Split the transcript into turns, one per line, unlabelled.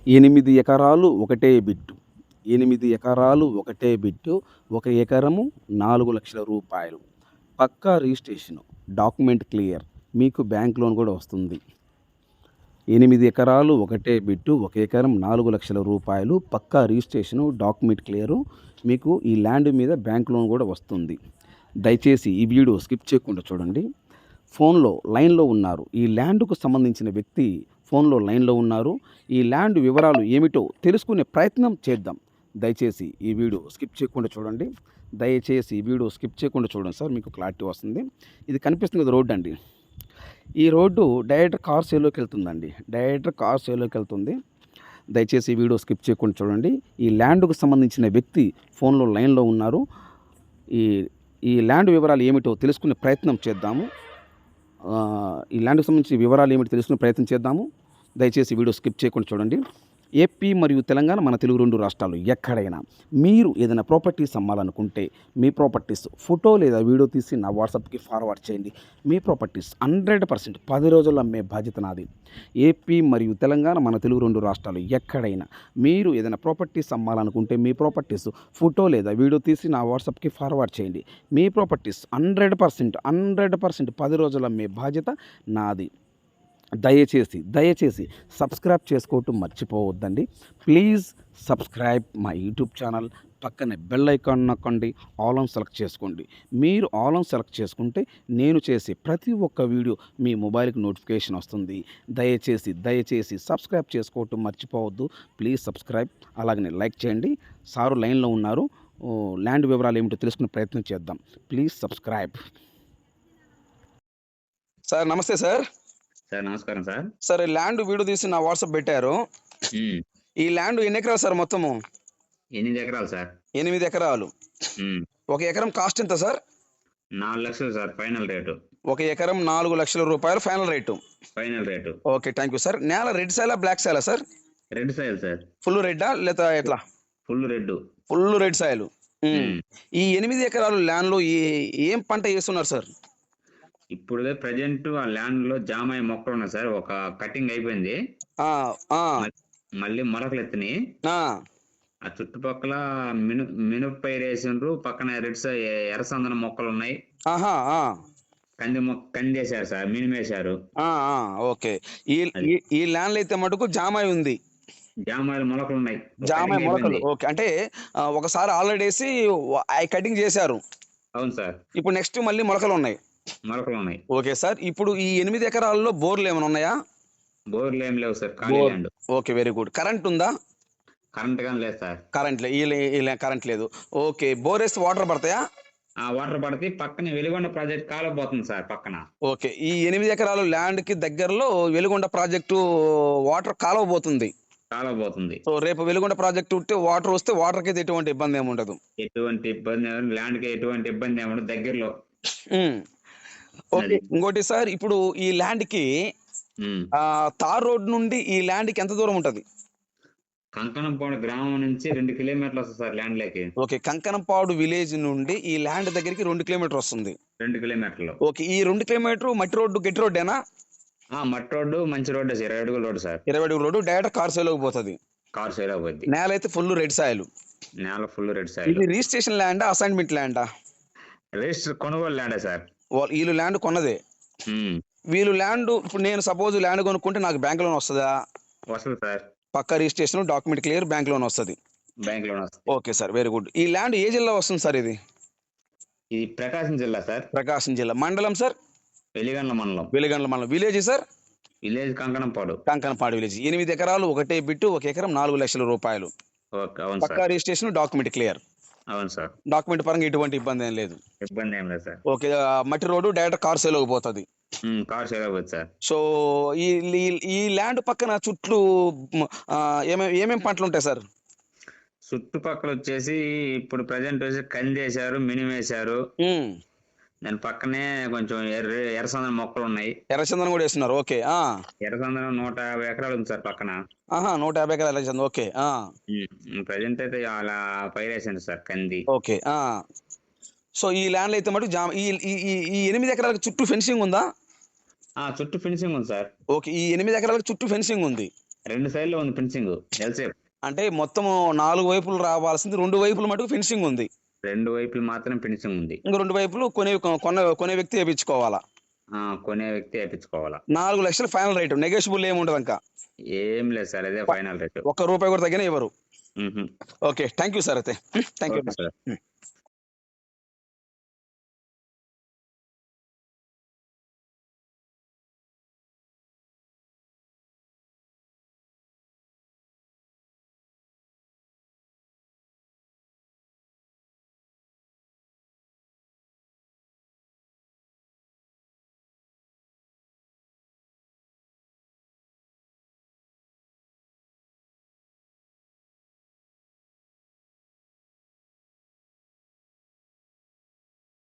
8 ఎకరాలు ఒకటే బిట్టు. 8 ఎకరాలు ఒకటే బిట్టు. 1 ఎకరము రూ. 4,00,000. పక్కా రిజిస్ట్రేషను. Document clear. మీకు బ్యాంక్ లోన్ కూడా వస్తుంది. 8 ఎకరాలు ఒకటే బిట్టు. 1 ఎకరం రూ. 4,00,000. పక్కా రిజిస్ట్రేషను. Document clear. మీకు ఈ ల్యాండ్ మీద బ్యాంక్ లోన్ కూడా వస్తుంది. దయచేసి ఈ వీడియో స్కిప్ చేయకుండా చూడండి. ఫోన్లో లైన్లో ఉన్నారు. ఈ ల్యాండ్కు సంబంధించిన వ్యక్తి ఫోన్లో లైన్లో ఉన్నారు. ఈ ల్యాండ్ వివరాలు ఏమిటో తెలుసుకునే ప్రయత్నం చేద్దాం. దయచేసి ఈ వీడియో స్కిప్ చేయకుండా చూడండి. దయచేసి ఈ వీడియో స్కిప్ చేయకుండా చూడండి సార్, మీకు క్లారిటీ వస్తుంది. ఇది కనిపిస్తుంది కదా రోడ్డు అండి. ఈ రోడ్డు డైరెక్ట్ కార్ సేల్లోకి వెళ్తుందండి. డైరెక్ట్ కార్ సేల్లోకి వెళ్తుంది. దయచేసి ఈ వీడియో స్కిప్ చేయకుండా చూడండి. ఈ ల్యాండ్కు సంబంధించిన వ్యక్తి ఫోన్లో లైన్లో ఉన్నారు. ఈ ల్యాండ్ వివరాలు ఏమిటో తెలుసుకునే ప్రయత్నం చేద్దాము. ఈ ల్యాండ్కి సంబంధించిన వివరాలు ఏమిటో తెలుసుకునే ప్రయత్నం చేద్దాము. దయచేసి వీడియో స్కిప్ చేయకుండా చూడండి. ఏపీ మరియు తెలంగాణ, మన తెలుగు 2 రాష్ట్రాలు ఎక్కడైనా మీరు ఏదైనా ప్రాపర్టీస్ అమ్మాలనుకుంటే మీ ప్రాపర్టీస్ ఫోటో లేదా వీడియో తీసి నా వాట్సాప్కి ఫార్వర్డ్ చేయండి. మీ ప్రాపర్టీస్ 100% 10 రోజుల్లో అమ్మే బాధ్యత నాది. ఏపీ మరియు తెలంగాణ, మన తెలుగు 2 రాష్ట్రాలు ఎక్కడైనా మీరు ఏదైనా ప్రాపర్టీస్ అమ్మాలనుకుంటే మీ ప్రాపర్టీస్ ఫోటో లేదా వీడియో తీసి నా వాట్సాప్కి ఫార్వర్డ్ చేయండి. మీ ప్రాపర్టీస్ 100% 10 రోజుల్లో అమ్మే బాధ్యత నాది. దయచేసి సబ్స్క్రైబ్ చేసుకోవటం మర్చిపోవద్దండి. Please subscribe my YouTube channel. పక్కనే బెల్ ఐకాన్ నొక్కండి. ఆల్ ఆన్ సెలెక్ట్ చేసుకోండి. మీరు ఆల్ ఆన్ సెలెక్ట్ చేసుకుంటే నేను చేసే ప్రతి ఒక్క వీడియో మీ మొబైల్కి నోటిఫికేషన్ వస్తుంది. దయచేసి సబ్స్క్రైబ్ చేసుకోవటం మర్చిపోవద్దు. Please subscribe. అలాగనే లైక్ చేయండి. సారు లైన్లో ఉన్నారు. ల్యాండ్ వివరాలు ఏమిటో తెలుసుకునే ప్రయత్నం చేద్దాం. Please subscribe. సార్ నమస్తే సార్.
సార్ నమస్కారం సార్.
సార్ ల్యాండ్ వీడియో తీసి నా వాట్సాప్ పెట్టారు. ఈ ల్యాండ్ ఎన్ని ఎకరాలు సార్ మొత్తము?
8 ఎకరాలు సార్.
8 ఎకరాలు. 1 ఎకరం కాస్ట్ ఎంత సార్?
4 లక్షలు సార్ ఫైనల్ రేటు.
1 ఎకరం రూ. 4,00,000 final rate. Okay, thank you sir. నేల రెడ్ సాయిలా బ్లాక్ సాయిలా sir?
Red soil sir.
Full రెడ్డా లేదా ఎట్లా?
Full red.
Full red soil. ఈ 8 ఎకరాలు ల్యాండ్ లో ఏం పంట వేస్తున్నారు సార్?
ఇప్పుడు ప్రజెంట్ ఆ ల్యాండ్ లో జామాయి మొక్కలు ఉన్నాయి సార్. ఒక కటింగ్ అయిపోయింది. మళ్ళీ మొలకలు ఎత్తినాయి. ఆ చుట్టుపక్కల మినుపైరు వేసిండ్రు. పక్కన ఎర్రసందన మొక్కలు ఉన్నాయి. కంది వేశారు సార్. మినిమేశారు.
ఓకే. ఈ ల్యాండ్ అయితే మటుకు జామాయి ఉంది.
జామాయిలు మొలకలు ఉన్నాయి.
జామాయి మొలకలు. ఓకే, అంటే ఒకసారి ఆల్రెడీ వేసి కటింగ్ చేశారు.
అవును సార్.
ఇప్పుడు నెక్స్ట్ మళ్ళీ మొలకలు ఉన్నాయి. Okay sir. ఇప్పుడు ఈ 8 ఎకరాల్లో బోర్లు ఏమైనా ఉన్నాయా?
బోర్లు ఏం లేవు sir.
Okay, very good. Current ఉందా?
కరెంట్ గానీ లేదు సార్.
కరెంట్ లేదు. ఓకే, బోర్ వేస్తే వాటర్ పడతాయా?
వాటర్ పడితే పక్కన వెలిగొండ ప్రాజెక్ట్ కాలువ పోతుంది సార్ పక్కన.
ఓకే, ఈ 8 ఎకరాలు ల్యాండ్ కి దగ్గరలో వెలిగొండ ప్రాజెక్టు వాటర్ కాలువ పోతుంది. సో రేపు వెలిగొండ ప్రాజెక్టు ఉంటే వాటర్ వస్తే వాటర్ కి ఎటువంటి ఇబ్బంది ఏమి ఉండదు.
ల్యాండ్ కి ఎటువంటి ఇబ్బంది ఏమి ఉండదు దగ్గరలో.
ఓకే, ఇంకోటి సార్, ఇప్పుడు ఈ ల్యాండ్ కి తార్ రోడ్ నుండి ఈ ల్యాండ్ కి ఎంత దూరం ఉంటది?
కంకణంపాడు గ్రామం నుంచి 2 కిలోమీటర్లు వస్తుంది సార్ ల్యాండ్ లోకి.
ఓకే, కంకణంపాడు విలేజ్ నుండి ఈ ల్యాండ్ దగ్గరికి 2 కిలోమీటర్ వస్తుంది.
2 కిలోమీటర్లు.
ఓకే, ఈ 2 కిలోమీటర్ మట్టి రోడ్డు, గట్టి రోడ్డేనా?
మట్టి రోడ్డు, మంచి రోడ్డు, 20 అడుగుల రోడ్డు సార్.
20 అడుగుల రోడ్డు. డైరెక్ట్ కార్ సేలోకి పోతుంది. నేల అయితే ఫుల్ రెడ్ సాయిల్. ఇది రిజిస్ట్రేషన్ ల్యాండా, అసైన్మెంట్ ల్యాండా?
రిజిస్టర్ కొనుగోలు ల్యాండే సార్.
వీళ్ళు ల్యాండ్ కొన్నదే. వీళ్ళు ల్యాండ్ ఇప్పుడు నేను సపోజ్ ల్యాండ్ కొనుక్కుంటే నాకు బ్యాంక్ లోన్ వస్తుందా?
వస్తుంది సార్.
పక్క registration, document clear, bank loan వస్తుంది. Okay sir, very good. ఈ ల్యాండ్ ఏ జిల్లా వస్తుంది సార్? ఇది
ప్రకాశం జిల్లా సార్.
ప్రకాశం జిల్లా. మండలం సార్?
వెలిగండ్ల
మండలం. Village sir?
Village Kankanampadu
village. 8 ఎకరాలు ఒకటే బిట్టు. 1 ఎకరం రూ. 4,00,000. పక్కా రిజిస్ట్రేషన్, డాక్యుమెంట్ క్లియర్.
అవును సార్.
డాక్యుమెంట్ పరంగా ఎటువంటి ఇబ్బంది ఏం లేదు.
సార్.
ఓకే, మట్టి రోడ్డు, డైరెక్ట్ కార్ సేలోకి పోతుంది.
సార్.
సో ఈ ల్యాండ్ పక్కన చుట్టూ ఏమేమి పంటలు ఉంటాయి సార్?
చుట్టుపక్కల వచ్చేసి ఇప్పుడు ప్రజెంట్ వచ్చి కంది వేశారు, మినిమం వేశారు. దాని పక్కనే కొంచెం ఎర్రచందనం మొక్కలు ఉన్నాయి.
ఎర్రచందనం కూడా వేస్తున్నారు. ఓకే.
ఎర్రచందనం 150 ఎకరాలు ఉంది సార్ పక్కన.
150 ఎకరాలు ఎర్రచందనం. ఓకే.
ప్రజెంట్ అయితే అలా పైరేసాను సార్ కంది.
ఓకే. సో ఈ ల్యాండ్ అయితే మటు ఈ 8 ఎకరాలకు చుట్టూ ఫెన్సింగ్ ఉందా?
చుట్టూ ఫెన్సింగ్ ఉంది సార్.
ఓకే, ఈ 8 ఎకరాలకు చుట్టూ ఫెన్సింగ్ ఉంది.
2 సైడ్లో ఉంది ఫినిషింగ్ ఎల్సేప్.
అంటే మొత్తం 4 వైపులు రావాల్సింది 2 వైపులు మటుకు ఫినిషింగ్ ఉంది.
2 వైపులు మాత్రం ఫినిషింగ్ ఉంది.
ఇంక 2 వైపులు కొనే వ్యక్తి వేయించుకోవాలా.
కొనే వ్యక్తి వేయించుకోవాలా.
4 లక్షలు ఫైనల్ రేటు, నెగోషియబుల్ ఏమి ఉండదు ఇంకా.
ఏం లేదు సార్, అదే ఫైనల్ రేటు.
₹1 కూడా తగ్గినా ఇవ్వరు. Okay, thank you sir. అయితే థ్యాంక్ యూ.
Okay sir.